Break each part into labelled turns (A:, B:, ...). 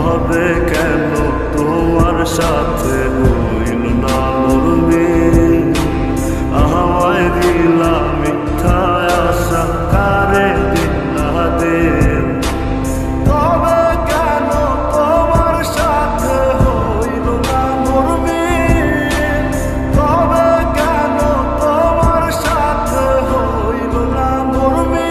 A: তবে কেন তোমার সাথে হইল না মোর মিল? আমায় দিলা মিথ্যা আশা, কারে দিলা দিল? তবে কেন তোমার সাথে হইল না মোর মিল? তবে কেন তোমার সাথে হইল না মোর মিল?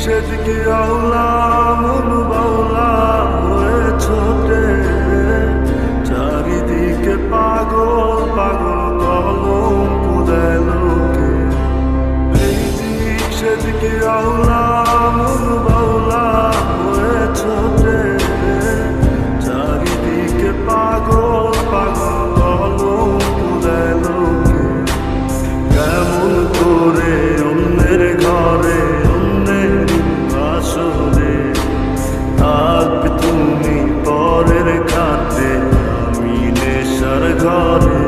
A: সেদিকে আওলা মন বাউলা হয়ে ছোটে, চারিদিকে পাগল পাগল কলঙ্ক দেয় লোকে। এই দিক সেদিকে আওলা মন বাউলা হয়ে ছোটে, চারিদিকে পাগল পাগল কলঙ্ক দেয় লোকে। কেমন করে অন্যের ঘরে থাকবে তুমি পরের খাতে, আমি নেশার ঘরে।